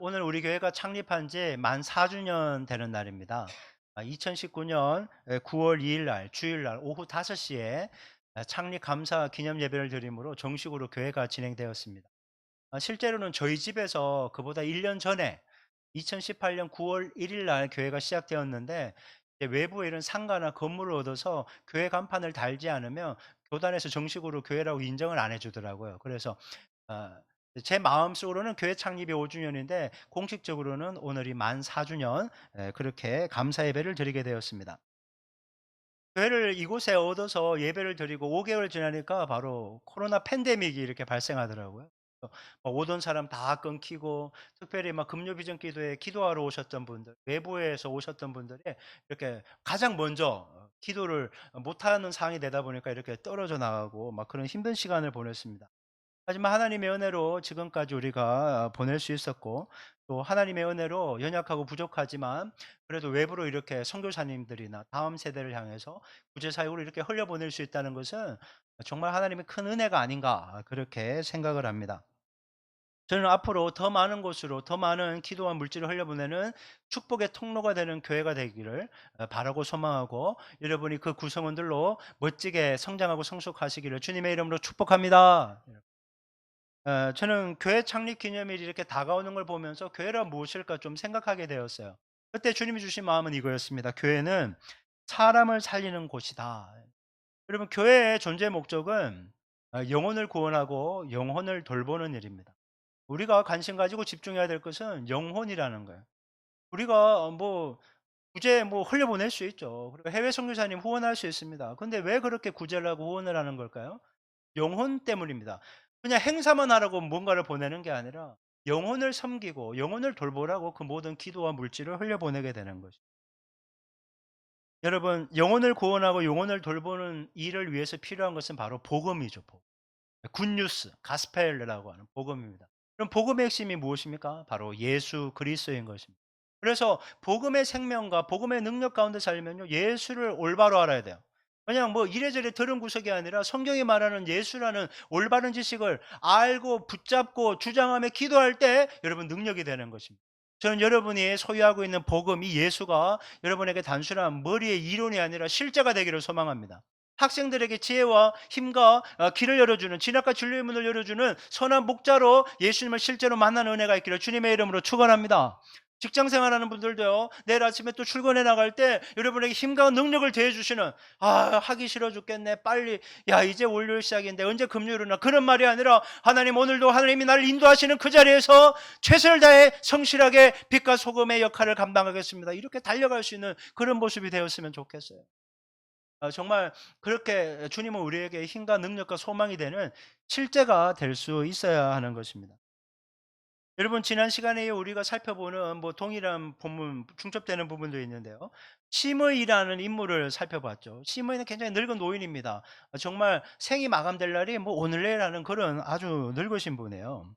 오늘 우리 교회가 창립한 지 만 4주년 되는 날입니다. 2019년 9월 2일 날 주일 날 오후 5시에 창립 감사 기념 예배를 드림으로 정식으로 교회가 진행되었습니다. 실제로는 저희 집에서 그보다 1년 전에 2018년 9월 1일 날 교회가 시작되었는데, 이제 외부에 이런 상가나 건물을 얻어서 교회 간판을 달지 않으면 교단에서 정식으로 교회라고 인정을 안 해주더라고요. 그래서 아 제 마음속으로는 교회 창립이 5주년인데 공식적으로는 오늘이 만 4주년, 그렇게 감사 예배를 드리게 되었습니다. 교회를 이곳에 얻어서 예배를 드리고 5개월 지나니까 바로 코로나 팬데믹이 이렇게 발생하더라고요. 그래서 막 오던 사람 다 끊기고, 특별히 막 금요 비전 기도회 기도하러 오셨던 분들, 외부에서 오셨던 분들이 이렇게 가장 먼저 기도를 못하는 상황이 되다 보니까 이렇게 떨어져 나가고 막 그런 힘든 시간을 보냈습니다. 하지만 하나님의 은혜로 지금까지 우리가 보낼 수 있었고, 또 하나님의 은혜로 연약하고 부족하지만 그래도 외부로 이렇게 선교사님들이나 다음 세대를 향해서 구제 사역으로 이렇게 흘려보낼 수 있다는 것은 정말 하나님의 큰 은혜가 아닌가, 그렇게 생각을 합니다. 저는 앞으로 더 많은 곳으로 더 많은 기도와 물질을 흘려보내는 축복의 통로가 되는 교회가 되기를 바라고 소망하고, 여러분이 그 구성원들로 멋지게 성장하고 성숙하시기를 주님의 이름으로 축복합니다. 저는 교회 창립 기념일이 이렇게 다가오는 걸 보면서 '교회란 무엇일까?' 좀 생각하게 되었어요. 그때 주님이 주신 마음은 이거였습니다. '교회는 사람을 살리는 곳이다.' 여러분, 교회의 존재 목적은 영혼을 구원하고 영혼을 돌보는 일입니다. 우리가 관심 가지고 집중해야 될 것은 영혼이라는 거예요. 우리가 구제 흘려보낼 수 있죠. 그리고 해외 선교사님 후원할 수 있습니다. 근데 왜 그렇게 구제를 하고 후원을 하는 걸까요? 영혼 때문입니다. 그냥 행사만 하라고 뭔가를 보내는 게 아니라 영혼을 섬기고 영혼을 돌보라고 그 모든 기도와 물질을 흘려보내게 되는 거죠. 여러분, 영혼을 구원하고 영혼을 돌보는 일을 위해서 필요한 것은 바로 복음이죠. 복음. 굿뉴스, 가스펠이라고 하는 복음입니다. 그럼 복음의 핵심이 무엇입니까? 바로 예수 그리스도인 것입니다. 그래서 복음의 생명과 복음의 능력 가운데 살면요, 예수를 올바로 알아야 돼요. 그냥 이래저래 들은 구석이 아니라 성경이 말하는 예수라는 올바른 지식을 알고 붙잡고 주장하며 기도할 때 여러분 능력이 되는 것입니다. 저는 여러분이 소유하고 있는 복음, 이 예수가 여러분에게 단순한 머리의 이론이 아니라 실제가 되기를 소망합니다. 학생들에게 지혜와 힘과 길을 열어주는, 진학과 진리의 문을 열어주는 선한 목자로 예수님을 실제로 만나는 은혜가 있기를 주님의 이름으로 축원합니다. 직장 생활하는 분들도요, 내일 아침에 또 출근해 나갈 때 여러분에게 힘과 능력을 더해 주시는, 하기 싫어 죽겠네, 빨리, 야 이제 월요일 시작인데 언제 금요일 오나, 그런 말이 아니라 하나님, 오늘도 하나님이 나를 인도하시는 그 자리에서 최선을 다해 성실하게 빛과 소금의 역할을 감당하겠습니다, 이렇게 달려갈 수 있는 그런 모습이 되었으면 좋겠어요. 정말 그렇게 주님은 우리에게 힘과 능력과 소망이 되는 실제가 될 수 있어야 하는 것입니다. 여러분, 지난 시간에 우리가 살펴보는 동일한 본문, 중첩되는 부분도 있는데요. 시므이라는 인물을 살펴봤죠. 시므이는 굉장히 늙은 노인입니다. 정말 생이 마감될 날이 오늘 내일하는 그런 아주 늙으신 분이에요.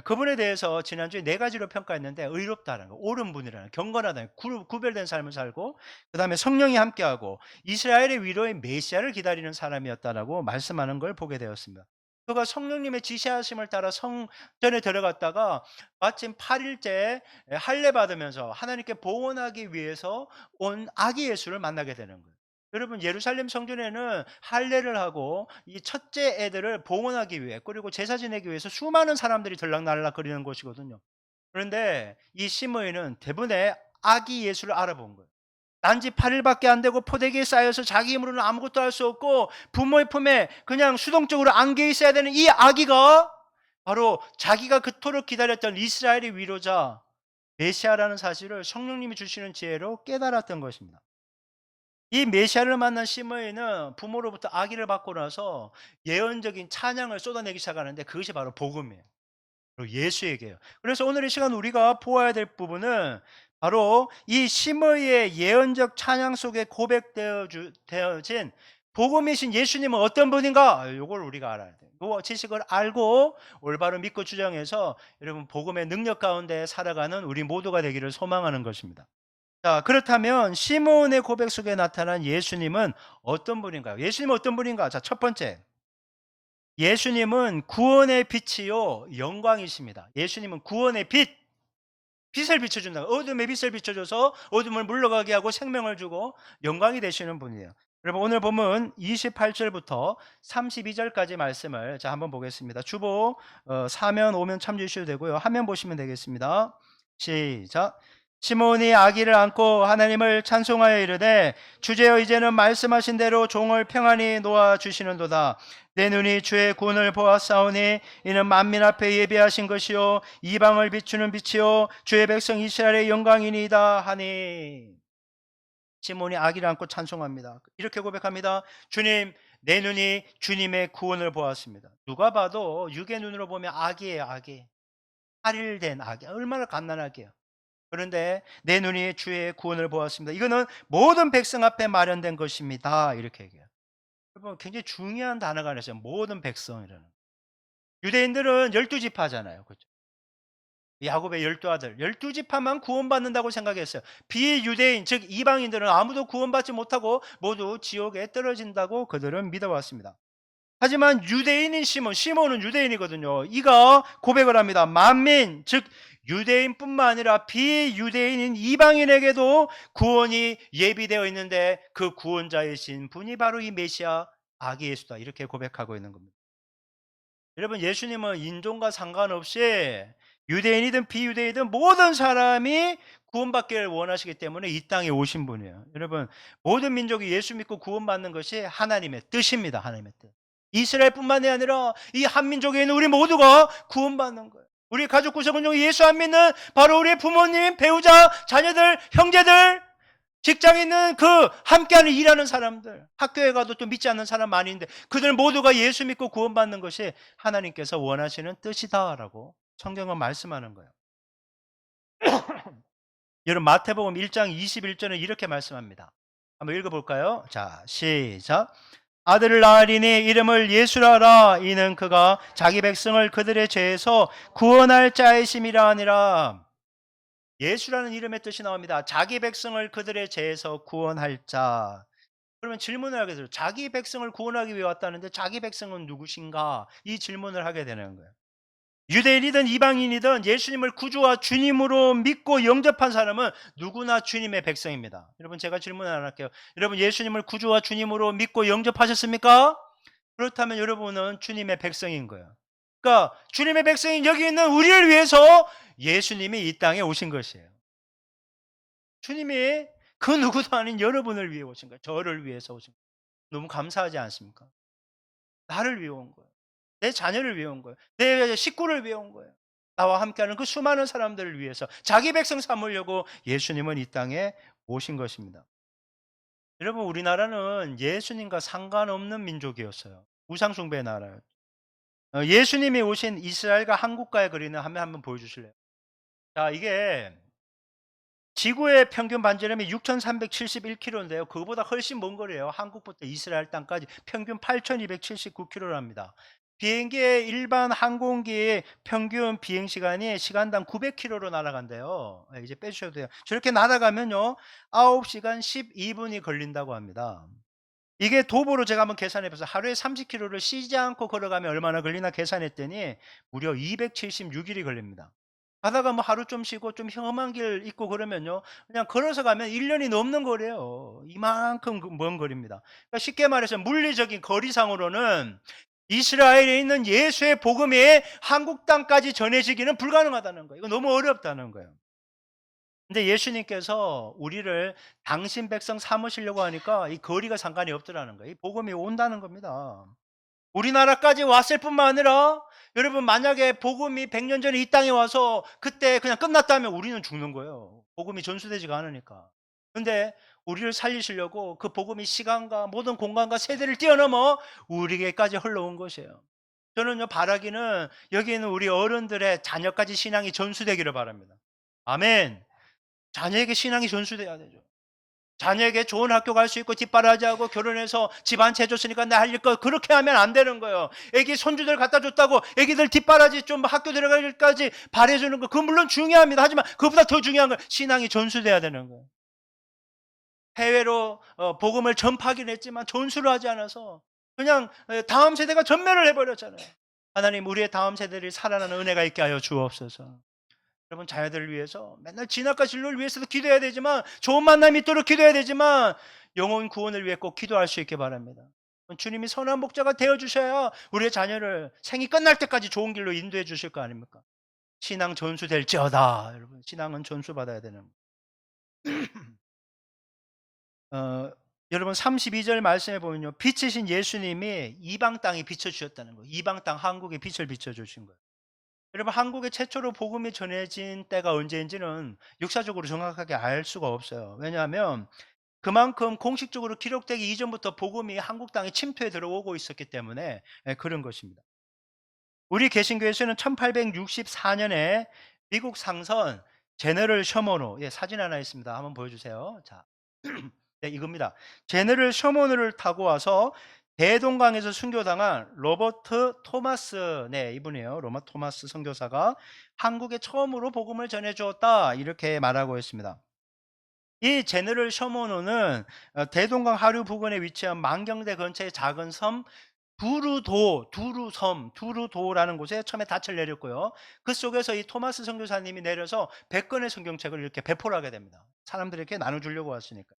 그분에 대해서 지난주에 네 가지로 평가했는데, 의롭다라는 거, 옳은 분이라는, 경건하다는, 구별된 삶을 살고, 그다음에 성령이 함께하고 이스라엘의 위로의 메시아를 기다리는 사람이었다라고 말씀하는 걸 보게 되었습니다. 그가 성령님의 지시하심을 따라 성전에 들어갔다가 마침 8 일째 할례 받으면서 하나님께 봉헌하기 위해서 온 아기 예수를 만나게 되는 거예요. 여러분, 예루살렘 성전에는 할례를 하고 이 첫째 애들을 봉헌하기 위해, 그리고 제사 지내기 위해서 수많은 사람들이 들락날락거리는 곳이거든요. 그런데 이 시므이는 대부분의 아기 예수를 알아본 거예요. 난지 8 일밖에 안 되고 포대기에 쌓여서 자기 힘으로는 아무것도 할 수 없고 부모의 품에 그냥 수동적으로 안겨 있어야 되는 이 아기가 바로 자기가 그토록 기다렸던 이스라엘의 위로자 메시아라는 사실을 성령님이 주시는 지혜로 깨달았던 것입니다. 이 메시아를 만난 시므이는 부모로부터 아기를 받고 나서 예언적인 찬양을 쏟아내기 시작하는데, 그것이 바로 복음이에요. 바로 예수에게요. 그래서 오늘 이 시간 우리가 보아야 될 부분은 바로 이 시므이의 예언적 찬양 속에 되어진 복음이신 예수님은 어떤 분인가? 요걸 우리가 알아야 돼요. 요 지식을 알고 올바로 믿고 주장해서 여러분 복음의 능력 가운데 살아가는 우리 모두가 되기를 소망하는 것입니다. 자, 그렇다면 시몬의 고백 속에 나타난 예수님은 어떤 분인가요? 예수님은 어떤 분인가? 자, 첫 번째. 예수님은 구원의 빛이요 영광이십니다. 예수님은 구원의 빛. 빛을 비춰준다. 어둠에 빛을 비춰줘서 어둠을 물러가게 하고 생명을 주고 영광이 되시는 분이에요. 여러분 오늘 본문 28절부터 32절까지 말씀을 자 한번 보겠습니다. 주보 4면 5면 참조해 주셔도 되고요. 화면 보시면 되겠습니다. 시작. 시몬이 아기를 안고 하나님을 찬송하여 이르되 주제여 이제는 말씀하신 대로 종을 평안히 놓아 주시는도다. 내 눈이 주의 구원을 보았사오니 이는 만민 앞에 예비하신 것이요 이방을 비추는 빛이요 주의 백성 이스라엘의 영광이니이다 하니. 시몬이 아기를 안고 찬송합니다. 이렇게 고백합니다. 주님, 내 눈이 주님의 구원을 보았습니다. 누가 봐도 육의 눈으로 보면 아기예요. 아기. 8일 된 아기. 얼마나 갓난아기예요. 그런데 내 눈이 주의 구원을 보았습니다. 이거는 모든 백성 앞에 마련된 것입니다. 이렇게 얘기해요. 여러분 굉장히 중요한 단어가 하나 있어요. 모든 백성이라는. 유대인들은 12지파잖아요. 그렇죠? 야곱의 12아들, 12지파만 구원받는다고 생각했어요. 비유대인, 즉 이방인들은 아무도 구원받지 못하고 모두 지옥에 떨어진다고 그들은 믿어왔습니다. 하지만 유대인인 시몬은 유대인이거든요. 이가 고백을 합니다. 만민, 즉 유대인뿐만 아니라 비유대인인 이방인에게도 구원이 예비되어 있는데 그 구원자이신 분이 바로 이 메시아 아기 예수다. 이렇게 고백하고 있는 겁니다. 여러분 예수님은 인종과 상관없이 유대인이든 비유대인이든 모든 사람이 구원받기를 원하시기 때문에 이 땅에 오신 분이에요. 여러분 모든 민족이 예수 믿고 구원받는 것이 하나님의 뜻입니다. 하나님의 뜻. 이스라엘뿐만이 아니라 이 한민족에 있는 우리 모두가 구원받는 거예요. 우리 가족 구성원 중에 예수 안 믿는 바로 우리의 부모님, 배우자, 자녀들, 형제들, 직장에 있는 그 함께하는 일하는 사람들, 학교에 가도 또 믿지 않는 사람 많이 있는데 그들 모두가 예수 믿고 구원받는 것이 하나님께서 원하시는 뜻이다라고 성경은 말씀하는 거예요. 여러분 마태복음 1장 21절은 이렇게 말씀합니다. 한번 읽어볼까요? 자 시작. 아들을 낳으리니 이름을 예수라 하라. 이는 그가 자기 백성을 그들의 죄에서 구원할 자이심이라 하니라. 예수라는 이름의 뜻이 나옵니다. 자기 백성을 그들의 죄에서 구원할 자. 그러면 질문을 하게 돼요. 자기 백성을 구원하기 위해 왔다는데 자기 백성은 누구신가? 이 질문을 하게 되는 거예요. 유대인이든 이방인이든 예수님을 구주와 주님으로 믿고 영접한 사람은 누구나 주님의 백성입니다. 여러분 제가 질문 하나 할게요. 여러분 예수님을 구주와 주님으로 믿고 영접하셨습니까? 그렇다면 여러분은 주님의 백성인 거예요. 그러니까 주님의 백성인 여기 있는 우리를 위해서 예수님이 이 땅에 오신 것이에요. 주님이 그 누구도 아닌 여러분을 위해 오신 거예요. 저를 위해서 오신 거예요. 너무 감사하지 않습니까? 나를 위해 온 거예요. 내 자녀를 위해 온 거예요. 내 식구를 위해 온 거예요. 나와 함께하는 그 수많은 사람들을 위해서 자기 백성 삼으려고 예수님은 이 땅에 오신 것입니다. 여러분 우리나라는 예수님과 상관없는 민족이었어요. 우상숭배의 나라였죠. 예수님이 오신 이스라엘과 한국과의 그림을 한번 보여주실래요? 자 이게 지구의 평균 반지름이 6,371km인데요. 그거보다 훨씬 먼 거리예요. 한국부터 이스라엘 땅까지 평균 8,279km랍니다. 비행기의 일반 항공기의 평균 비행 시간이 시간당 900km로 날아간대요. 이제 빼주셔도 돼요. 저렇게 날아가면요 9시간 12분이 걸린다고 합니다. 이게 도보로 제가 한번 계산해 봐서 하루에 30km를 쉬지 않고 걸어가면 얼마나 걸리나 계산했더니 무려 276일이 걸립니다. 가다가 뭐 하루 좀 쉬고 좀 험한 길 있고 그러면요. 그냥 걸어서 가면 1년이 넘는 거래요. 이만큼 먼 거리입니다. 그러니까 쉽게 말해서 물리적인 거리상으로는 이스라엘에 있는 예수의 복음이 한국 땅까지 전해지기는 불가능하다는 거예요. 이거 너무 어렵다는 거예요. 근데 예수님께서 우리를 당신 백성 삼으시려고 하니까 이 거리가 상관이 없더라는 거예요. 이 복음이 온다는 겁니다. 우리나라까지 왔을 뿐만 아니라 여러분 만약에 복음이 100년 전에 이 땅에 와서 그때 그냥 끝났다면 우리는 죽는 거예요. 복음이 전수되지가 않으니까. 근데 우리를 살리시려고 그 복음이 시간과 모든 공간과 세대를 뛰어넘어 우리에게까지 흘러온 것이에요. 저는요 바라기는 여기 있는 우리 어른들의 자녀까지 신앙이 전수되기를 바랍니다. 아멘. 자녀에게 신앙이 전수돼야 되죠. 자녀에게 좋은 학교 갈 수 있고 뒷바라지하고 결혼해서 집안 채줬으니까 내 할 일 거 그렇게 하면 안 되는 거예요. 애기 손주들 갖다 줬다고 애기들 뒷바라지 좀 학교 들어가기까지 바래주는 거 그건 물론 중요합니다. 하지만 그보다 더 중요한 건 신앙이 전수돼야 되는 거예요. 해외로 복음을 전파하긴 했지만 전수를 하지 않아서 그냥 다음 세대가 전멸을 해버렸잖아요. 하나님 우리의 다음 세대들이 살아나는 은혜가 있게 하여 주옵소서. 여러분 자녀들을 위해서 맨날 진학과 진로를 위해서도 기도해야 되지만 좋은 만남이 있도록 기도해야 되지만 영혼 구원을 위해 꼭 기도할 수 있게 바랍니다. 주님이 선한 목자가 되어 주셔야 우리의 자녀를 생이 끝날 때까지 좋은 길로 인도해 주실 거 아닙니까? 신앙 전수 될지어다. 여러분 신앙은 전수 받아야 되는 여러분 32절 말씀해 보면요. 빛이신 예수님이 이방 땅에 비춰 주셨다는 거예요. 이방 땅 한국에 빛을 비춰 주신 거예요. 여러분 한국에 최초로 복음이 전해진 때가 언제인지는 역사적으로 정확하게 알 수가 없어요. 왜냐하면 그만큼 공식적으로 기록되기 이전부터 복음이 한국 땅에 침투해 들어오고 있었기 때문에 그런 것입니다. 우리 개신교에서는 1864년에 미국 상선 제너럴 셔먼호, 사진 하나 있습니다. 한번 보여주세요. 자, 네, 이겁니다. 제너럴 셔먼호를 타고 와서 대동강에서 순교당한 로버트 토마스, 이분이에요. 로마 토마스 선교사가 한국에 처음으로 복음을 전해 주었다 이렇게 말하고 있습니다. 이 제너럴 셔먼호는 대동강 하류 부근에 위치한 만경대 근처의 작은 섬 두루도라는 곳에 처음에 닻을 내렸고요. 그 속에서 이 토마스 선교사님이 내려서 100권의 성경책을 이렇게 배포를 하게 됩니다. 사람들에게 나눠주려고 왔으니까.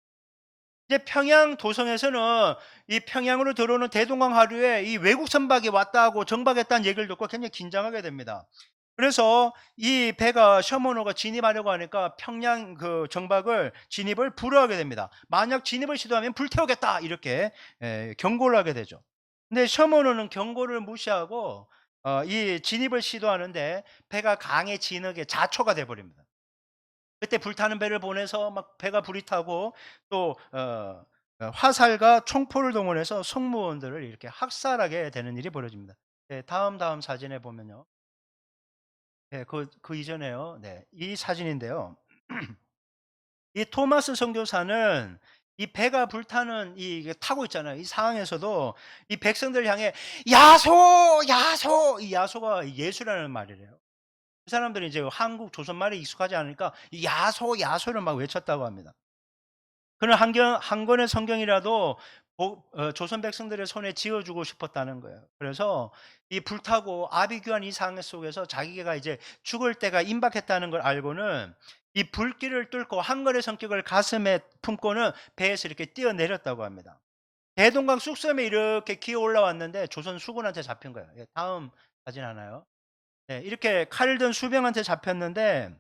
이제 평양 도성에서는 이 평양으로 들어오는 대동강 하류에 이 외국 선박이 왔다고 정박했다는 얘기를 듣고 굉장히 긴장하게 됩니다. 그래서 이 배가 셔먼호가 진입하려고 하니까 평양 그 정박을 진입을 불허하게 됩니다. 만약 진입을 시도하면 불태우겠다 이렇게 경고를 하게 되죠. 근데 셔먼호는 경고를 무시하고 이 진입을 시도하는데 배가 강의 진흙에 자초가 돼 버립니다. 그때 불타는 배를 보내서 막 배가 불이 타고 또 화살과 총포를 동원해서 승무원들을 이렇게 학살하게 되는 일이 벌어집니다. 다음 사진에 보면요. 그 이전에요. 이 사진인데요. 이 토마스 선교사는 이 배가 불타는 이게 타고 있잖아요. 이 상황에서도 이 백성들을 향해 야소, 야소, 이 야소가 예수라는 말이래요. 그 사람들이 이제 한국 조선말에 익숙하지 않으니까 이 야소, 야소를 막 외쳤다고 합니다. 그런 한 권의 성경이라도 조선 백성들의 손에 쥐어주고 싶었다는 거예요. 그래서 이 불타고 아비규환 이 상황 속에서 자기가 이제 죽을 때가 임박했다는 걸 알고는 이 불길을 뚫고 한 권의 성격을 가슴에 품고는 배에서 이렇게 뛰어내렸다고 합니다. 대동강 쑥섬에 이렇게 기어 올라왔는데 조선 수군한테 잡힌 거예요. 다음 사진 하나요. 이렇게 칼을 든 수병한테 잡혔는데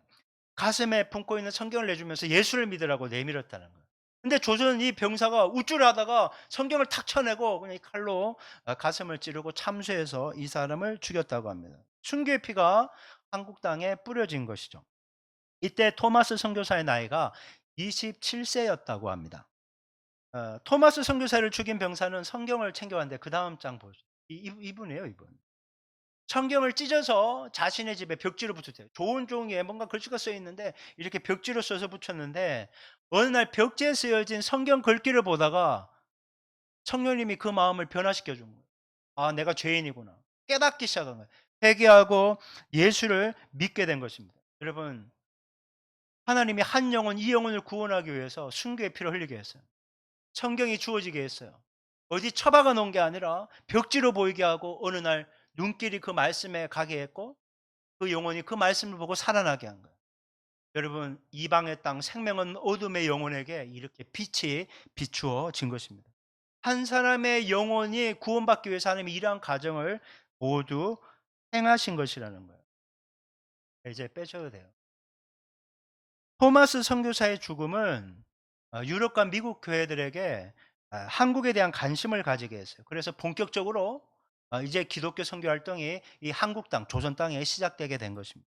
가슴에 품고 있는 성경을 내주면서 예수를 믿으라고 내밀었다는 거예요. 근데 조선 이 병사가 우쭐을 하다가 성경을 탁 쳐내고 그냥 이 칼로 가슴을 찌르고 참수해서 이 사람을 죽였다고 합니다. 순교의 피가 한국 땅에 뿌려진 것이죠. 이때 토마스 선교사의 나이가 27세였다고 합니다. 토마스 선교사를 죽인 병사는 성경을 챙겨왔는데 그 다음 장 보시죠. 이분이에요, 이분. 성경을 찢어서 자신의 집에 벽지로 붙였대요. 좋은 종이에 뭔가 글씨가 써 있는데 이렇게 벽지로 써서 붙였는데 어느 날 벽지에 쓰여진 성경 글귀를 보다가 성령님이 그 마음을 변화시켜 준 거예요. 아, 내가 죄인이구나. 깨닫기 시작한 거예요. 회개하고 예수를 믿게 된 것입니다. 여러분, 하나님이 한 영혼, 이 영혼을 구원하기 위해서 순교의 피를 흘리게 했어요. 성경이 주어지게 했어요. 어디 처박아 놓은 게 아니라 벽지로 보이게 하고 어느 날 눈길이 그 말씀에 가게 했고 그 영혼이 그 말씀을 보고 살아나게 한 거예요. 여러분, 이방의 땅 생명은 어둠의 영혼에게 이렇게 빛이 비추어진 것입니다. 한 사람의 영혼이 구원받기 위해서 하나님이 이러한 과정을 모두 행하신 것이라는 거예요. 이제 빼셔도 돼요. 토마스 선교사의 죽음은 유럽과 미국 교회들에게 한국에 대한 관심을 가지게 했어요. 그래서 본격적으로 이제 기독교 선교 활동이 이 한국 땅, 조선 땅에 시작되게 된 것입니다.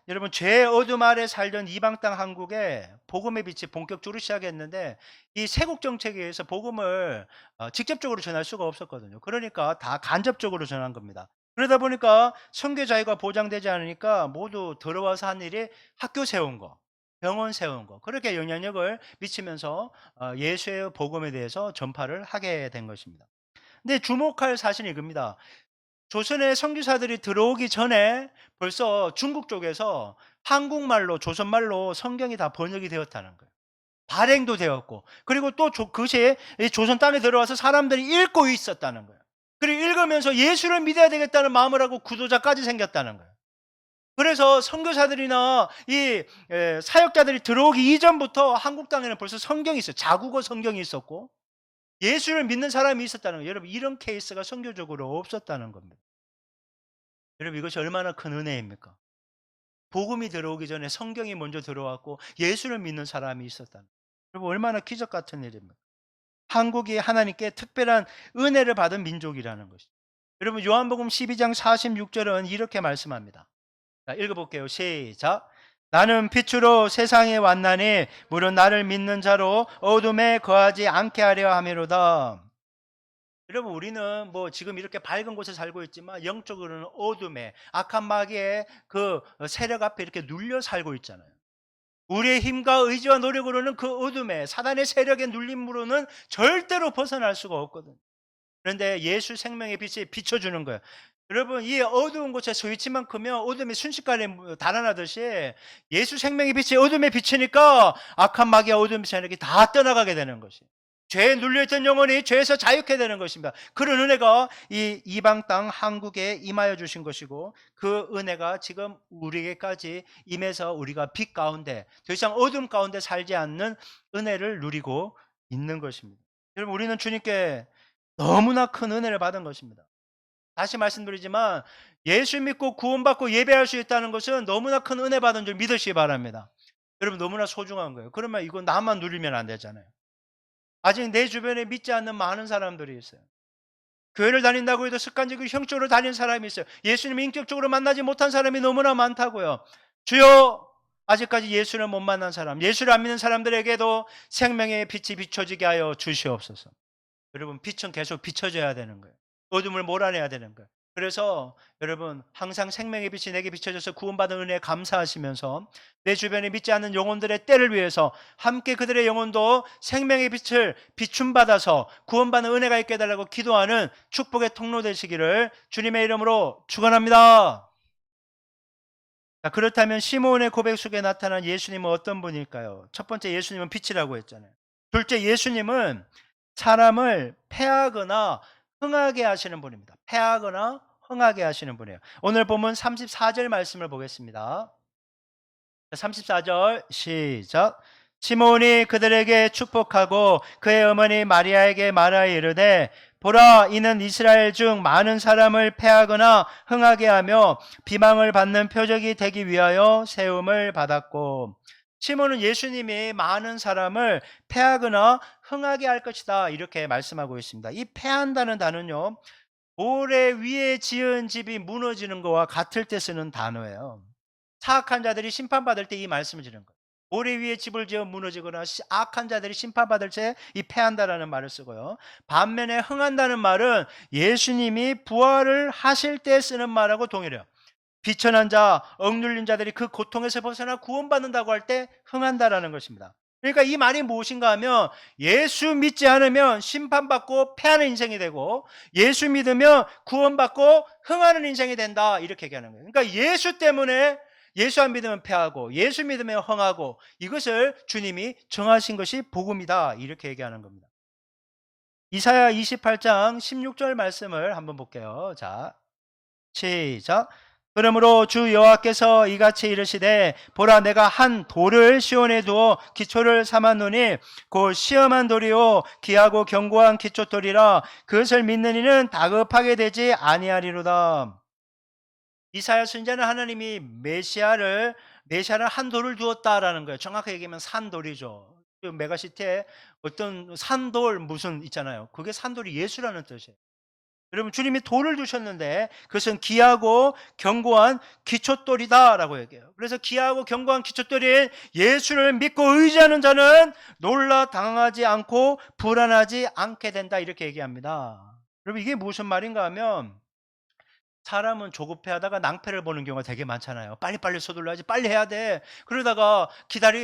여러분, 죄의 어둠 아래 살던 이방 땅 한국에 복음의 빛이 본격적으로 시작했는데 이 세국 정책에 의해서 복음을 직접적으로 전할 수가 없었거든요. 그러니까 다 간접적으로 전한 겁니다. 그러다 보니까 선교 자유가 보장되지 않으니까 모두 들어와서 한 일이 학교 세운 거, 병원 세운 거, 그렇게 영향력을 미치면서 예수의 복음에 대해서 전파를 하게 된 것입니다. 근데 주목할 사실이 이겁니다. 조선의 선교사들이 들어오기 전에 벌써 중국 쪽에서 한국말로 조선말로 성경이 다 번역이 되었다는 거예요. 발행도 되었고 그리고 또 그것이 이 조선 땅에 들어와서 사람들이 읽고 있었다는 거예요. 그리고 읽으면서 예수를 믿어야 되겠다는 마음을 하고 구도자까지 생겼다는 거예요. 그래서 선교사들이나 이 사역자들이 들어오기 이전부터 한국 땅에는 벌써 성경이 있어요. 자국어 성경이 있었고 예수를 믿는 사람이 있었다는 거예요. 여러분 이런 케이스가 선교적으로 없었다는 겁니다. 여러분 이것이 얼마나 큰 은혜입니까? 복음이 들어오기 전에 성경이 먼저 들어왔고 예수를 믿는 사람이 있었다는 거예요. 여러분 얼마나 기적 같은 일입니까? 한국이 하나님께 특별한 은혜를 받은 민족이라는 것이죠. 여러분 요한복음 12장 46절은 이렇게 말씀합니다. 자, 읽어볼게요. 시작. 나는 빛으로 세상에 왔나니 물은 나를 믿는 자로 어둠에 거하지 않게 하려 함이로다. 여러분 우리는 뭐 지금 이렇게 밝은 곳에 살고 있지만 영적으로는 어둠에 악한 마귀의 그 세력 앞에 이렇게 눌려 살고 있잖아요. 우리의 힘과 의지와 노력으로는 그 어둠에 사단의 세력의 눌림으로는 절대로 벗어날 수가 없거든요. 그런데 예수 생명의 빛이 비춰주는 거예요. 여러분 이 어두운 곳에 스위치만 크면 어둠이 순식간에 달아나듯이 예수 생명의 빛이 어둠에 비치니까 악한 마귀와 어둠의 세력이 다 떠나가게 되는 것이, 죄에 눌려있던 영혼이 죄에서 자유케 되는 것입니다. 그런 은혜가 이 이방 땅 한국에 임하여 주신 것이고 그 은혜가 지금 우리에게까지 임해서 우리가 빛 가운데 더 이상 어둠 가운데 살지 않는 은혜를 누리고 있는 것입니다. 여러분 우리는 주님께 너무나 큰 은혜를 받은 것입니다. 다시 말씀드리지만 예수 믿고 구원받고 예배할 수 있다는 것은 너무나 큰 은혜 받은 줄 믿으시기 바랍니다. 여러분 너무나 소중한 거예요. 그러면 이거 나만 누리면 안 되잖아요. 아직 내 주변에 믿지 않는 많은 사람들이 있어요. 교회를 다닌다고 해도 습관적으로 형식적으로 다니는 사람이 있어요. 예수님을 인격적으로 만나지 못한 사람이 너무나 많다고요. 주여, 아직까지 예수를 못 만난 사람, 예수를 안 믿는 사람들에게도 생명의 빛이 비춰지게 하여 주시옵소서. 여러분 빛은 계속 비춰져야 되는 거예요. 어둠을 몰아내야 되는 거예요. 그래서 여러분 항상 생명의 빛이 내게 비춰져서 구원받은 은혜에 감사하시면서 내 주변에 믿지 않는 영혼들의 때를 위해서 함께 그들의 영혼도 생명의 빛을 비춤받아서 구원받는 은혜가 있게 해달라고 기도하는 축복의 통로 되시기를 주님의 이름으로 축원합니다. 자, 그렇다면 시므온의 고백 속에 나타난 예수님은 어떤 분일까요? 첫 번째 예수님은 빛이라고 했잖아요. 둘째 예수님은 사람을 패하거나 흥하게 하시는 분입니다. 패하거나 흥하게 하시는 분이에요. 오늘 보면 34절 말씀을 보겠습니다. 34절 시작. 시므온이 그들에게 축복하고 그의 어머니 마리아에게 말하여 이르되 보라, 이는 이스라엘 중 많은 사람을 패하거나 흥하게 하며 비방을 받는 표적이 되기 위하여 세움을 받았고, 시몬은 예수님이 많은 사람을 패하거나 흥하게 할 것이다 이렇게 말씀하고 있습니다. 이 패한다는 단어는요, 모래 위에 지은 집이 무너지는 것과 같을 때 쓰는 단어예요. 사악한 자들이 심판받을 때 이 말씀을 드리는 거예요. 모래 위에 집을 지어 무너지거나 악한 자들이 심판받을 때 이 패한다라는 말을 쓰고요. 반면에 흥한다는 말은 예수님이 부활을 하실 때 쓰는 말하고 동일해요. 비천한 자, 억눌린 자들이 그 고통에서 벗어나 구원받는다고 할 때 흥한다라는 것입니다. 그러니까 이 말이 무엇인가 하면 예수 믿지 않으면 심판받고 패하는 인생이 되고 예수 믿으면 구원받고 흥하는 인생이 된다 이렇게 얘기하는 거예요. 그러니까 예수 때문에 예수 안 믿으면 패하고 예수 믿으면 흥하고 이것을 주님이 정하신 것이 복음이다 이렇게 얘기하는 겁니다. 이사야 28장 16절 말씀을 한번 볼게요. 자, 시작. 그러므로 주 여호와께서 이같이 이르시되 보라, 내가 한 돌을 시온에 두어 기초를 삼았노니 곧 시험한 돌이요 귀하고 견고한 기초돌이라 그것을 믿는 이는 다급하게 되지 아니하리로다. 이사야 선지자는 하나님이 메시아를 한 돌을 두었다라는 거예요. 정확하게 얘기하면 산돌이죠. 그 메가시티에 어떤 산돌 무슨 있잖아요. 그게 산돌이 예수라는 뜻이에요. 여러분 주님이 돌을 두셨는데 그것은 귀하고 견고한 기초돌이다라고 얘기해요. 그래서 귀하고 견고한 기초돌인 예수를 믿고 의지하는 자는 놀라 당하지 않고 불안하지 않게 된다 이렇게 얘기합니다. 여러분 이게 무슨 말인가 하면 사람은 조급해하다가 낭패를 보는 경우가 되게 많잖아요. 빨리빨리 서둘러야지, 빨리 해야 돼. 그러다가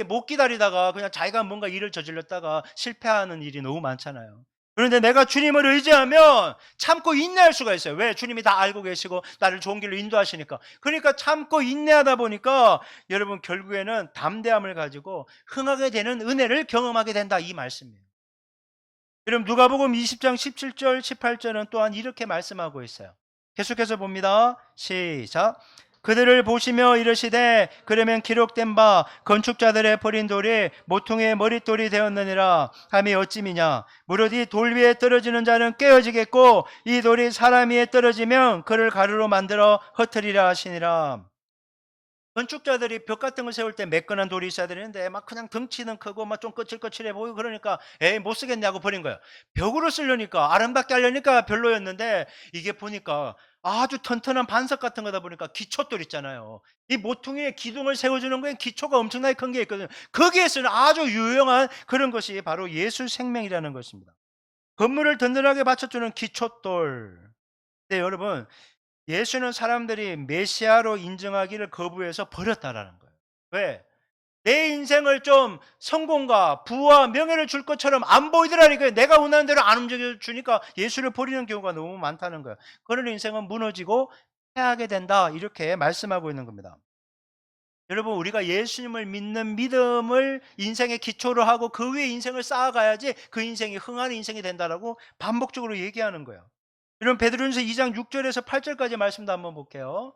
못 기다리다가 그냥 자기가 뭔가 일을 저질렀다가 실패하는 일이 너무 많잖아요. 그런데 내가 주님을 의지하면 참고 인내할 수가 있어요. 왜? 주님이 다 알고 계시고 나를 좋은 길로 인도하시니까. 그러니까 참고 인내하다 보니까 여러분 결국에는 담대함을 가지고 흥하게 되는 은혜를 경험하게 된다 이 말씀이에요. 여러분 누가복음 20장 17절 18절은 또한 이렇게 말씀하고 있어요. 계속해서 봅니다. 시작. 그들을 보시며 이르시되 그러면 기록된 바 건축자들의 버린 돌이 모퉁이의 머릿돌이 되었느니라 함이 어찌미냐. 무릇 이 돌 위에 떨어지는 자는 깨어지겠고 이 돌이 사람 위에 떨어지면 그를 가루로 만들어 흩으리라 하시니라. 건축자들이 벽 같은 걸 세울 때 매끈한 돌이 있어야 되는데 막 그냥 덩치는 크고 막 좀 거칠거칠해 보이고 그러니까 에이 못 쓰겠냐고 버린 거예요. 벽으로 쓰려니까 아름답게 하려니까 별로였는데 이게 보니까 아주 튼튼한 반석 같은 거다 보니까 기초돌 있잖아요. 이 모퉁이에 기둥을 세워주는 거에 기초가 엄청나게 큰 게 있거든요. 거기에 쓰는 아주 유용한 그런 것이 바로 예수 생명이라는 것입니다. 건물을 든든하게 받쳐주는 기초돌. 네, 여러분, 예수는 사람들이 메시아로 인정하기를 거부해서 버렸다라는 거예요. 왜? 내 인생을 좀 성공과 부와 명예를 줄 것처럼 안 보이더라니까요. 내가 원하는 대로 안 움직여 주니까 예수를 버리는 경우가 너무 많다는 거예요. 그런 인생은 무너지고 패하게 된다. 이렇게 말씀하고 있는 겁니다. 여러분, 우리가 예수님을 믿는 믿음을 인생의 기초로 하고 그 위에 인생을 쌓아가야지 그 인생이 흥하는 인생이 된다라고 반복적으로 얘기하는 거예요. 여러분, 베드로전서 2장 6절에서 8절까지 말씀도 한번 볼게요.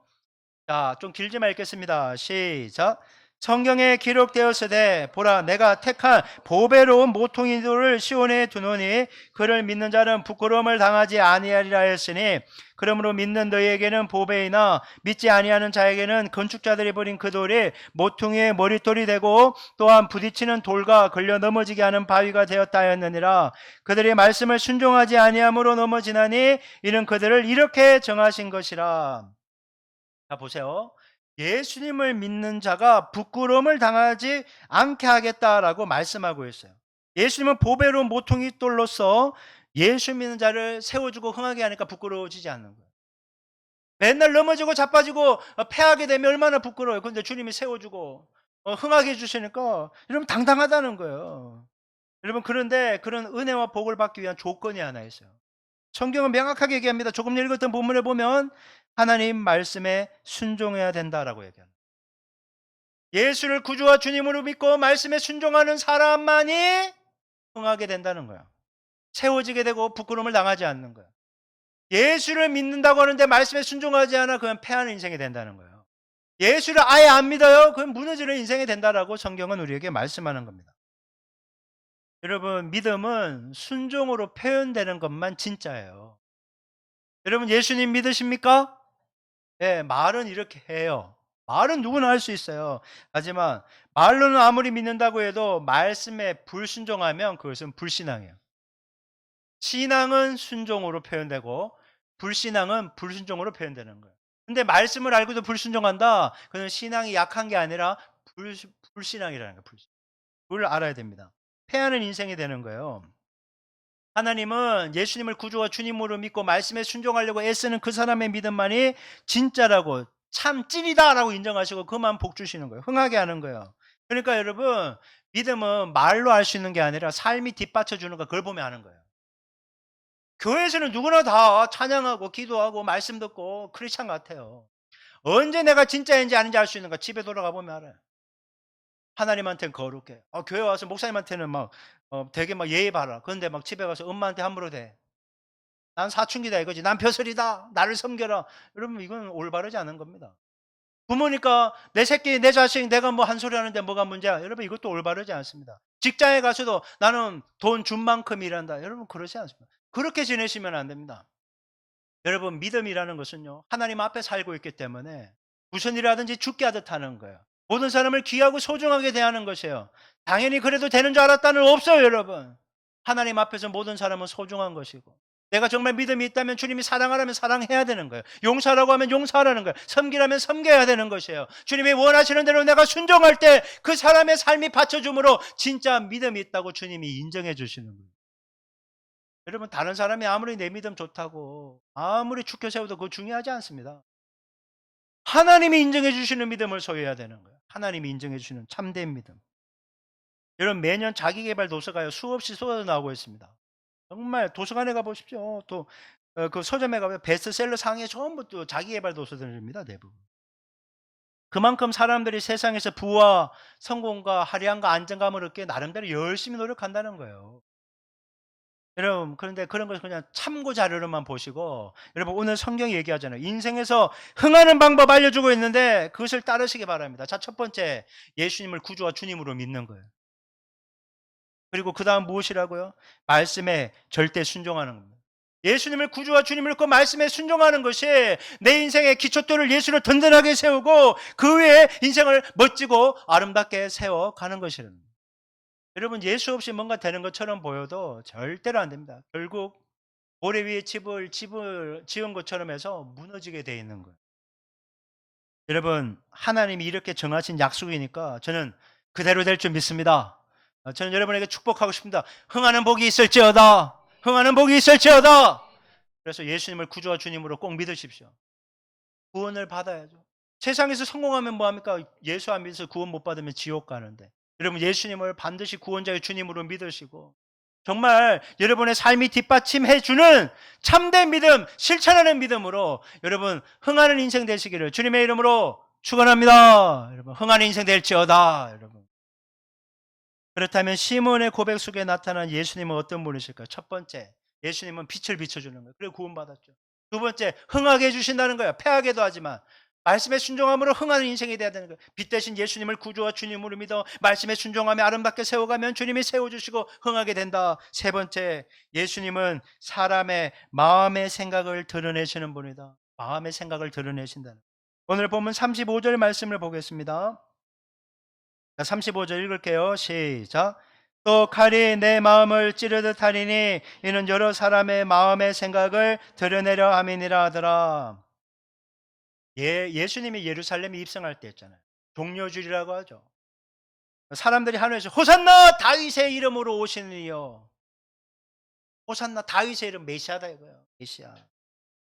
자, 좀 길지만 읽겠습니다. 시작. 성경에 기록되었으되 보라 내가 택한 보배로운 모퉁이돌을 시온에 두노니 그를 믿는 자는 부끄러움을 당하지 아니하리라 했으니 그러므로 믿는 너희에게는 보배이나 믿지 아니하는 자에게는 건축자들이 버린 그 돌이 모퉁이의 머릿돌이 되고 또한 부딪히는 돌과 걸려 넘어지게 하는 바위가 되었다 하였느니라. 그들이 말씀을 순종하지 아니함으로 넘어지나니 이는 그들을 이렇게 정하신 것이라. 자, 보세요. 예수님을 믿는 자가 부끄러움을 당하지 않게 하겠다라고 말씀하고 있어요. 예수님은 보배로운 모퉁이 돌로서 예수 믿는 자를 세워주고 흥하게 하니까 부끄러워지지 않는 거예요. 맨날 넘어지고 자빠지고 패하게 되면 얼마나 부끄러워요. 그런데 주님이 세워주고 흥하게 해주시니까 여러분 당당하다는 거예요. 여러분, 그런데 그런 은혜와 복을 받기 위한 조건이 하나 있어요. 성경은 명확하게 얘기합니다. 조금 전에 읽었던 본문에 보면 하나님 말씀에 순종해야 된다라고 얘기합니다. 예수를 구주와 주님으로 믿고 말씀에 순종하는 사람만이 흥하게 된다는 거예요. 세워지게 되고 부끄러움을 당하지 않는 거예요. 예수를 믿는다고 하는데 말씀에 순종하지 않아 그건 패하는 인생이 된다는 거예요. 예수를 아예 안 믿어요? 그건 무너지는 인생이 된다라고 성경은 우리에게 말씀하는 겁니다. 여러분, 믿음은 순종으로 표현되는 것만 진짜예요. 여러분, 예수님 믿으십니까? 네, 말은 이렇게 해요. 말은 누구나 할 수 있어요. 하지만 말로는 아무리 믿는다고 해도 말씀에 불순종하면 그것은 불신앙이에요. 신앙은 순종으로 표현되고 불신앙은 불순종으로 표현되는 거예요. 근데 말씀을 알고도 불순종한다? 그건 신앙이 약한 게 아니라 불신앙이라는 거예요. 그걸 알아야 됩니다. 패하는 인생이 되는 거예요. 하나님은 예수님을 구주와 주님으로 믿고 말씀에 순종하려고 애쓰는 그 사람의 믿음만이 진짜라고 참 찐이다라고 인정하시고 그만 복 주시는 거예요. 흥하게 하는 거예요. 그러니까 여러분, 믿음은 말로 할 수 있는 게 아니라 삶이 뒷받쳐 주는 거, 그걸 보면 하는 거예요. 교회에서는 누구나 다 찬양하고 기도하고 말씀 듣고 크리스찬 같아요. 언제 내가 진짜인지 아닌지 알 수 있는가? 집에 돌아가 보면 알아요. 하나님한테는 거룩해. 교회 와서 목사님한테는 막 되게 막 예의 바라. 그런데 막 집에 가서 엄마한테 함부로 대. 난 사춘기다 이거지. 난 벼슬이다. 나를 섬겨라. 여러분, 이건 올바르지 않은 겁니다. 부모니까 내 새끼, 내 자식, 내가 뭐 한 소리 하는데 뭐가 문제야? 여러분, 이것도 올바르지 않습니다. 직장에 가서도 나는 돈 준 만큼 일한다. 여러분, 그러지 않습니다. 그렇게 지내시면 안 됩니다. 여러분, 믿음이라는 것은요, 하나님 앞에 살고 있기 때문에 무슨 일하든지 죽게 하듯 하는 거예요. 모든 사람을 귀하고 소중하게 대하는 것이에요. 당연히 그래도 되는 줄 알았다는 없어요, 여러분. 하나님 앞에서 모든 사람은 소중한 것이고, 내가 정말 믿음이 있다면 주님이 사랑하라면 사랑해야 되는 거예요. 용서하라고 하면 용서하라는 거예요. 섬기라면 섬겨야 되는 것이에요. 주님이 원하시는 대로 내가 순종할 때 그 사람의 삶이 받쳐줌으로 진짜 믿음이 있다고 주님이 인정해 주시는 거예요. 여러분, 다른 사람이 아무리 내 믿음 좋다고 아무리 축켜 세워도 그거 중요하지 않습니다. 하나님이 인정해 주시는 믿음을 소유해야 되는 거예요. 하나님이 인정해 주시는 참된 믿음. 여러분, 매년 자기계발 도서가요 수없이 쏟아져 나오고 있습니다. 정말 도서관에 가 보십시오. 또 그 서점에 가면 베스트셀러 상에 전부 또 자기계발 도서들입니다, 대부분. 그만큼 사람들이 세상에서 부와 성공과 화려함과 안정감을 얻기 위해 나름대로 열심히 노력한다는 거예요. 여러분 그런데 그런 것을 그냥 참고 자료로만 보시고 여러분 오늘 성경이 얘기하잖아요. 인생에서 흥하는 방법 알려주고 있는데 그것을 따르시기 바랍니다. 자, 첫 번째 예수님을 구주와 주님으로 믿는 거예요. 그리고 그다음 무엇이라고요? 말씀에 절대 순종하는 겁니다. 예수님을 구주와 주님을 그 말씀에 순종하는 것이 내 인생의 기초돌을 예수를 든든하게 세우고 그 위에 인생을 멋지고 아름답게 세워가는 것이라는 거예요. 여러분 예수 없이 뭔가 되는 것처럼 보여도 절대로 안 됩니다. 결국 모래 위에 집을 지은 것처럼 해서 무너지게 돼 있는 거예요. 여러분 하나님이 이렇게 정하신 약속이니까 저는 그대로 될 줄 믿습니다. 저는 여러분에게 축복하고 싶습니다. 흥하는 복이 있을지어다. 흥하는 복이 있을지어다. 그래서 예수님을 구주와 주님으로 꼭 믿으십시오. 구원을 받아야죠. 세상에서 성공하면 뭐합니까? 예수 안 믿어서 구원 못 받으면 지옥 가는데 여러분 예수님을 반드시 구원자의 주님으로 믿으시고 정말 여러분의 삶이 뒷받침해 주는 참된 믿음, 실천하는 믿음으로 여러분 흥하는 인생 되시기를 주님의 이름으로 축원합니다. 여러분 흥하는 인생 될지어다. 여러분 그렇다면 시몬의 고백 속에 나타난 예수님은 어떤 분이실까요? 첫 번째, 예수님은 빛을 비춰주는 거예요. 그리고 구원받았죠. 두 번째, 흥하게 해주신다는 거예요. 패하게도 하지만. 말씀에 순종함으로 흥하는 인생이 돼야 되는 거예요. 빛 대신 예수님을 구주와 주님으로 믿어 말씀에 순종하며 아름답게 세워가면 주님이 세워주시고 흥하게 된다. 세 번째, 예수님은 사람의 마음의 생각을 드러내시는 분이다. 마음의 생각을 드러내신다는 거예요. 오늘 본문 35절 말씀을 보겠습니다. 35절 읽을게요. 시작. 또 칼이 내 마음을 찌르듯 하리니 이는 여러 사람의 마음의 생각을 드러내려 함이니라 하더라. 예수님이 예루살렘에 입성할 때 했잖아요. 종려주리라고 하죠. 사람들이 하늘에서 호산나 다윗의 이름으로 오시는 이여. 호산나 다윗의 이름 메시아다 이거예요. 메시아.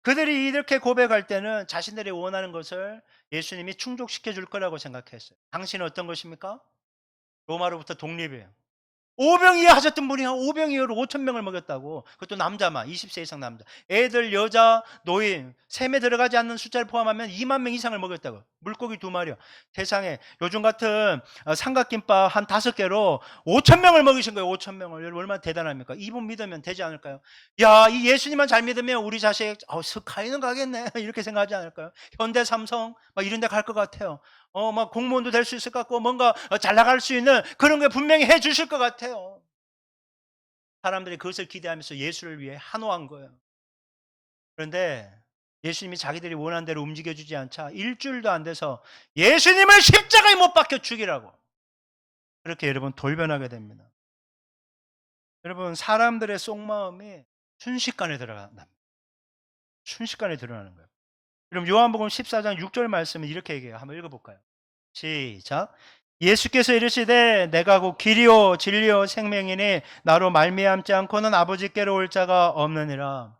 그들이 이렇게 고백할 때는 자신들이 원하는 것을 예수님이 충족시켜 줄 거라고 생각했어요. 당신은 어떤 것입니까? 로마로부터 독립이에요. 오병이어 하셨던 분이 한 오병이어로 5천 명을 먹였다고. 그것도 남자만 20세 이상 남자. 애들, 여자, 노인 셈에 들어가지 않는 숫자를 포함하면 2만 명 이상을 먹였다고. 물고기 2마리요. 세상에 요즘 같은 삼각김밥 한 5개로 5천 명을 먹이신 거예요. 5천 명을. 여러분 얼마나 대단합니까? 이분 믿으면 되지 않을까요? 야, 이 예수님만 잘 믿으면 우리 자식 스카이는 가겠네. 이렇게 생각하지 않을까요? 현대 삼성 막 이런 데 갈 것 같아요. 막 공무원도 될 수 있을 것 같고 뭔가 잘 나갈 수 있는 그런 게 분명히 해 주실 것 같아요. 사람들이 그것을 기대하면서 예수를 위해 한호한 거예요. 그런데 예수님이 자기들이 원하는 대로 움직여 주지 않자 일주일도 안 돼서 예수님을 십자가에 못 박혀 죽이라고 그렇게 여러분 돌변하게 됩니다. 여러분 사람들의 속마음이 순식간에 드러난다. 순식간에 드러나는 거예요. 그럼 요한복음 14장 6절 말씀은 이렇게 얘기해요. 한번 읽어볼까요? 시작. 예수께서 이르시되 내가 곧 길이요 진리요 생명이니 나로 말미암지 않고는 아버지께로 올 자가 없느니라.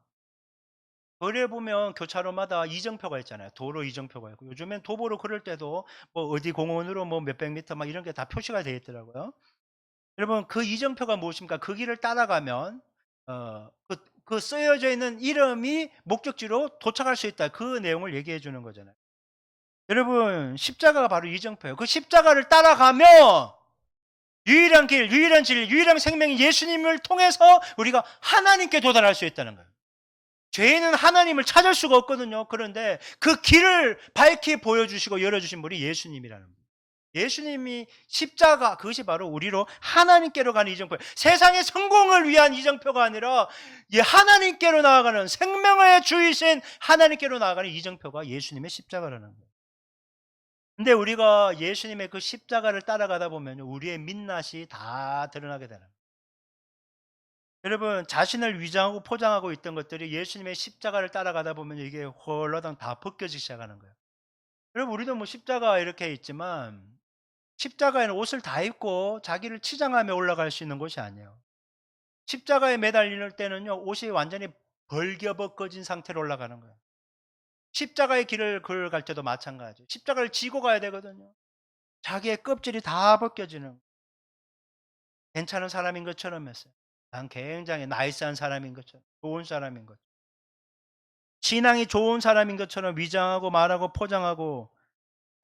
거리에 보면 교차로마다 이정표가 있잖아요. 도로 이정표가 있고 요즘엔 도보로 걸을 때도 뭐 어디 공원으로 뭐 몇백 미터 막 이런 게 다 표시가 되어 있더라고요. 여러분 그 이정표가 무엇입니까? 그 길을 따라가면 그 쓰여져 있는 이름이 목적지로 도착할 수 있다. 그 내용을 얘기해 주는 거잖아요. 여러분 십자가가 바로 이정표예요. 그 십자가를 따라가면 유일한 길, 유일한 진리, 유일한 생명이 예수님을 통해서 우리가 하나님께 도달할 수 있다는 거예요. 죄인은 하나님을 찾을 수가 없거든요. 그런데 그 길을 밝히 보여주시고 열어주신 분이 예수님이라는 거예요. 예수님이 십자가, 그것이 바로 우리로 하나님께로 가는 이정표예요. 세상의 성공을 위한 이정표가 아니라 하나님께로 나아가는 생명의 주이신 하나님께로 나아가는 이정표가 예수님의 십자가라는 거예요. 근데 우리가 예수님의 그 십자가를 따라가다 보면 우리의 민낯이 다 드러나게 되는 거예요. 여러분 자신을 위장하고 포장하고 있던 것들이 예수님의 십자가를 따라가다 보면 이게 홀라당 다 벗겨지기 시작하는 거예요. 여러분 우리도 뭐 십자가 이렇게 있지만 십자가에는 옷을 다 입고 자기를 치장하며 올라갈 수 있는 곳이 아니에요. 십자가에 매달릴 때는요 옷이 완전히 벌겨벗겨진 상태로 올라가는 거예요. 십자가의 길을 걸어갈 때도 마찬가지예요. 십자가를 지고 가야 되거든요. 자기의 껍질이 다 벗겨지는 괜찮은 사람인 것처럼 했어요. 난 굉장히 나이스한 사람인 것처럼 좋은 사람인 것 신앙이 좋은 사람인 것처럼 위장하고 말하고 포장하고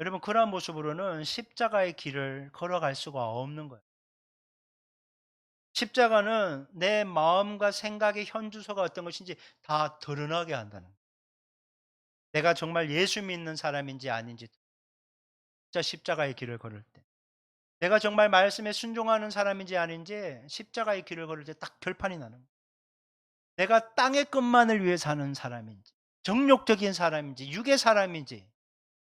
여러분 그러한 모습으로는 십자가의 길을 걸어갈 수가 없는 거예요. 십자가는 내 마음과 생각의 현주소가 어떤 것인지 다 드러나게 한다는 거예요. 내가 정말 예수 믿는 사람인지 아닌지 진짜 십자가의 길을 걸을 때. 내가 정말 말씀에 순종하는 사람인지 아닌지 십자가의 길을 걸을 때 딱 결판이 나는 거예요. 내가 땅의 것만을 위해 사는 사람인지, 정욕적인 사람인지, 육의 사람인지,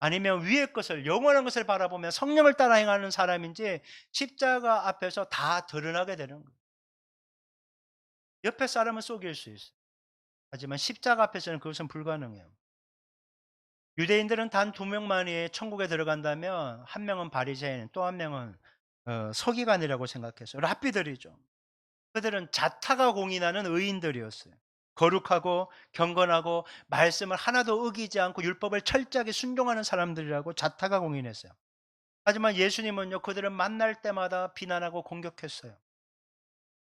아니면 위의 것을, 영원한 것을 바라보며 성령을 따라 행하는 사람인지 십자가 앞에서 다 드러나게 되는 거예요. 옆에 사람은 속일 수 있어요. 하지만 십자가 앞에서는 그것은 불가능해요. 유대인들은 단 두 명만이 천국에 들어간다면 한 명은 바리새인, 또 한 명은 서기관이라고 생각했어요. 랍비들이죠. 그들은 자타가 공인하는 의인들이었어요. 거룩하고 경건하고 말씀을 하나도 어기지 않고 율법을 철저하게 순종하는 사람들이라고 자타가 공인했어요. 하지만 예수님은요, 그들은 만날 때마다 비난하고 공격했어요.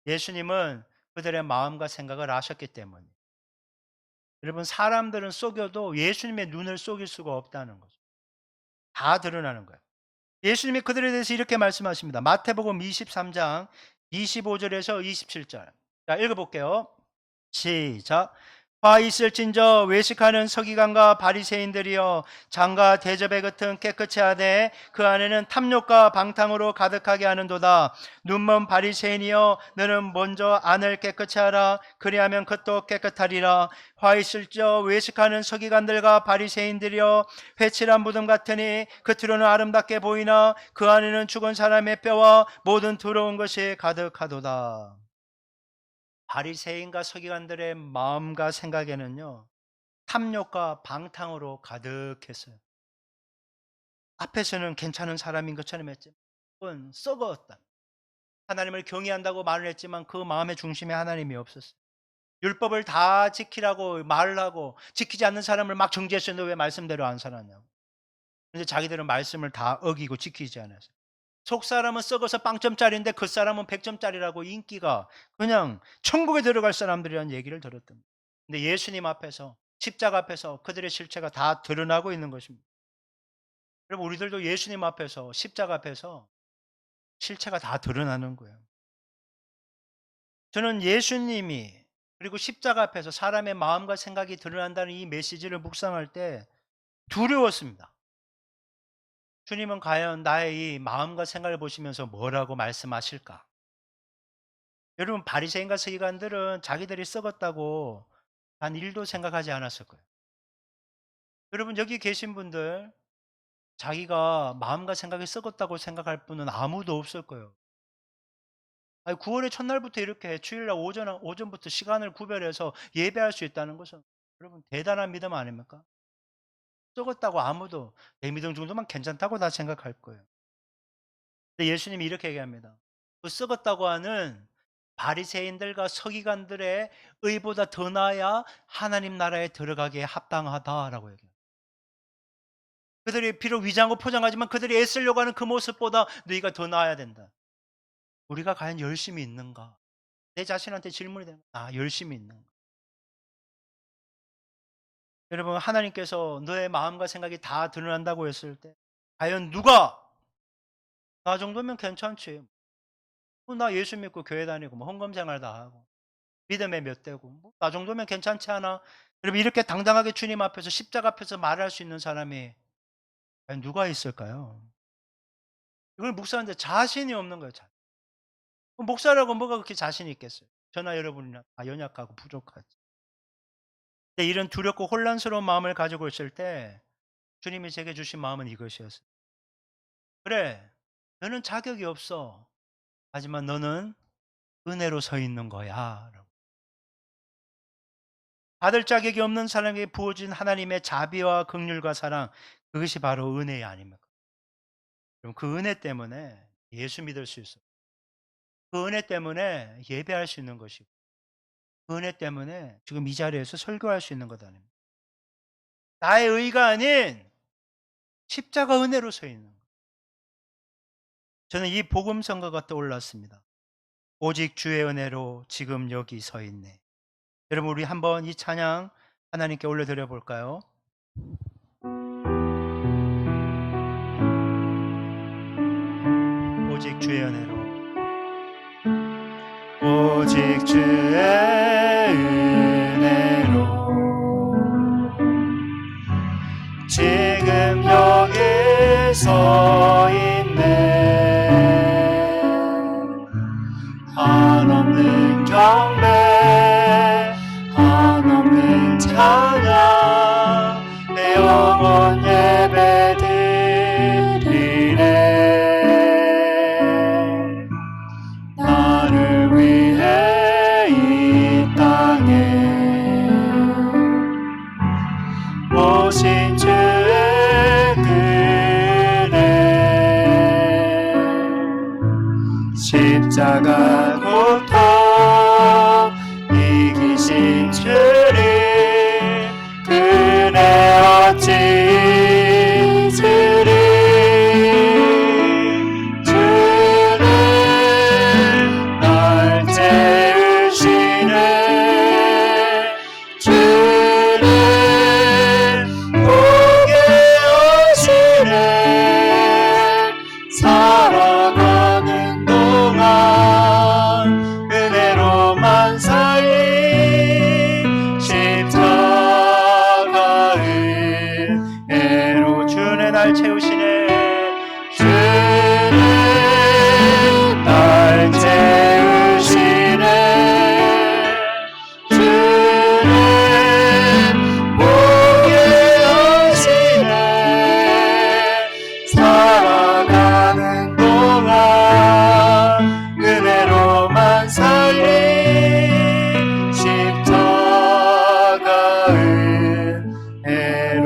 예수님은 그들의 마음과 생각을 아셨기 때문에. 여러분, 사람들은 속여도 예수님의 눈을 속일 수가 없다는 거죠. 다 드러나는 거예요. 예수님이 그들에 대해서 이렇게 말씀하십니다. 마태복음 23장 25절에서 27절. 자, 읽어볼게요. 시작. 화 있을진저 외식하는 서기관과 바리새인들이여, 장과 대접의 겉은 깨끗이 하되 그 안에는 탐욕과 방탕으로 가득하게 하는도다. 눈먼 바리새인이여, 너는 먼저 안을 깨끗이 하라. 그리하면 겉도 깨끗하리라. 화 있을저 외식하는 서기관들과 바리새인들이여, 회칠한 무덤 같으니 겉으로는 아름답게 보이나 그 안에는 죽은 사람의 뼈와 모든 더러운 것이 가득하도다. 바리새인과 서기관들의 마음과 생각에는요, 탐욕과 방탕으로 가득했어요. 앞에서는 괜찮은 사람인 것처럼 했지만 그건 썩었다. 하나님을 경외한다고 말을 했지만 그 마음의 중심에 하나님이 없었어요. 율법을 다 지키라고 말을 하고 지키지 않는 사람을 막 정죄했어요. 너 왜 말씀대로 안 살았냐고. 근데 자기들은 말씀을 다 어기고 지키지 않았어요. 속 사람은 썩어서 빵점짜리인데 그 사람은 100점짜리라고 인기가, 그냥 천국에 들어갈 사람들이라는 얘기를 들었던 거예요. 근데 예수님 앞에서, 십자가 앞에서 그들의 실체가 다 드러나고 있는 것입니다. 여러분, 우리들도 예수님 앞에서, 십자가 앞에서 실체가 다 드러나는 거예요. 저는 예수님이, 그리고 십자가 앞에서 사람의 마음과 생각이 드러난다는 이 메시지를 묵상할 때 두려웠습니다. 주님은 과연 나의 이 마음과 생각을 보시면서 뭐라고 말씀하실까? 여러분, 바리새인과 서기관들은 자기들이 썩었다고 단 1도 생각하지 않았을 거예요. 여러분, 여기 계신 분들 자기가 마음과 생각이 썩었다고 생각할 분은 아무도 없을 거예요. 아니, 9월의 첫날부터 이렇게 주일날 오전부터 시간을 구별해서 예배할 수 있다는 것은 여러분 대단한 믿음 아닙니까? 썩었다고 아무도 내 믿음 정도만 괜찮다고 다 생각할 거예요. 근데 예수님이 이렇게 얘기합니다. 그 썩었다고 하는 바리새인들과 서기관들의 의보다 더 나아야 하나님 나라에 들어가기에 합당하다라고 얘기해요. 그들이 비록 위장하고 포장하지만 그들이 애쓰려고 하는 그 모습보다 너희가 더 나아야 된다. 우리가 과연 열심히 있는가? 내 자신한테 질문이 되는 거야. 아, 열심히 있는가? 여러분, 하나님께서 너의 마음과 생각이 다 드러난다고 했을 때 과연 누가 나 정도면 괜찮지. 나 예수 믿고 교회 다니고 뭐 헌금 생활 다 하고 믿음에 몇 대고 뭐 나 정도면 괜찮지 않아? 여러분, 이렇게 당당하게 주님 앞에서 십자가 앞에서 말할 수 있는 사람이 과연 누가 있을까요? 이걸 묵사하는데 자신이 없는 거예요. 목사라고 뭐가 그렇게 자신이 있겠어요? 저나 여러분이나 다 연약하고 부족하지. 근데 이런 두렵고 혼란스러운 마음을 가지고 있을 때 주님이 제게 주신 마음은 이것이었어요. 그래, 너는 자격이 없어. 하지만 너는 은혜로 서 있는 거야. 라고. 받을 자격이 없는 사람에게 부어진 하나님의 자비와 긍휼과 사랑, 그것이 바로 은혜 아닙니까? 그럼 그 은혜 때문에 예수 믿을 수 있어요. 그 은혜 때문에 예배할 수 있는 것이고, 그 은혜 때문에 지금 이 자리에서 설교할 수 있는 것 아닙니까? 나의 의가 아닌 십자가 은혜로 서 있는 거예요. 저는 이 복음 선거가 떠올랐습니다. 오직 주의 은혜로 지금 여기 서 있네. 여러분, 우리 한번 이 찬양 하나님께 올려드려 볼까요? 오직 주의 은혜로 오직 주의 은혜로 지금 여기 서 있네. 한없는 경배 한없는 찬양 내 영혼 예배 드리네. 나를 위해 이 땅에 오신 주의 은혜 십자가 고통 이기신 주님 은혜 어찌 잊으리. 주는 날 채우시네. 주는 복에 오시네. 살아가는 동안 은혜로만 살리 십자가 은혜로 주는 날 채우시네. 주는 날 채우시네. 주는 복에 오시네. 살아가는 동안 은혜로만 살리 십자가 은혜로.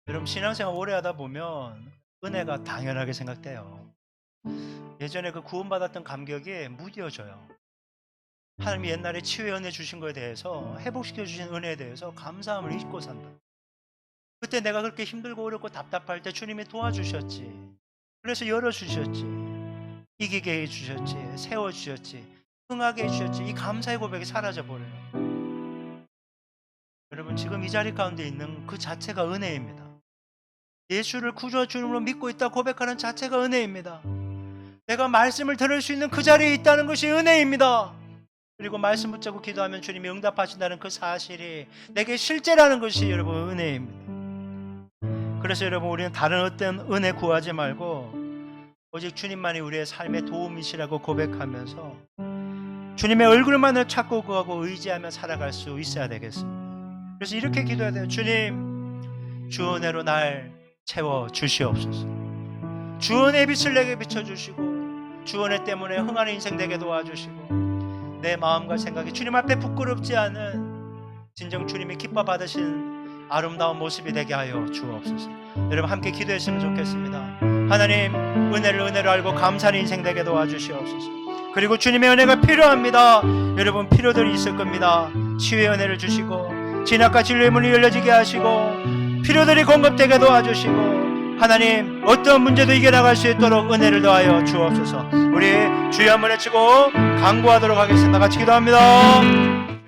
여러분 신앙생활 오래 하다 보면 은혜가 당연하게 생각돼요. 예전에 그 구원받았던 감격이 무뎌져요. 하나님이 옛날에 치유의 은혜 주신 거에 대해서 회복시켜 주신 은혜에 대해서 감사함을 잊고 산다. 그때 내가 그렇게 힘들고 어렵고 답답할 때 주님이 도와주셨지. 그래서 열어주셨지. 이기게 해주셨지. 세워주셨지. 흥하게 해주셨지. 이 감사의 고백이 사라져버려요. 여러분 지금 이 자리 가운데 있는 그 자체가 은혜입니다. 예수를 구주와 주님으로 믿고 있다 고백하는 자체가 은혜입니다. 내가 말씀을 들을 수 있는 그 자리에 있다는 것이 은혜입니다. 그리고 말씀 붙잡고 기도하면 주님이 응답하신다는 그 사실이 내게 실제라는 것이 여러분 은혜입니다. 그래서 여러분 우리는 다른 어떤 은혜 구하지 말고 오직 주님만이 우리의 삶의 도움이시라고 고백하면서 주님의 얼굴만을 찾고 구하고 의지하며 살아갈 수 있어야 되겠습니다. 그래서 이렇게 기도해야 돼요. 주님 주 은혜로 날 채워 주시옵소서. 주 은혜의 빛을 내게 비춰주시고 주 은혜 때문에 흥하는 인생 되게 도와주시고 내 마음과 생각이 주님 앞에 부끄럽지 않은 진정 주님이 기뻐 받으신 아름다운 모습이 되게 하여 주옵소서. 여러분 함께 기도했으면 좋겠습니다. 하나님 은혜를 은혜로 알고 감사하는 인생 되게 도와주시옵소서. 그리고 주님의 은혜가 필요합니다. 여러분 필요들이 있을 겁니다. 치유의 은혜를 주시고 진학과 진리의 문이 열려지게 하시고 필요들이 공급되게 도와주시고 하나님 어떤 문제도 이겨나갈 수 있도록 은혜를 더하여 주옵소서. 우리 주여 한번 외치고 강구하도록 하겠습니다. 같이 기도합니다.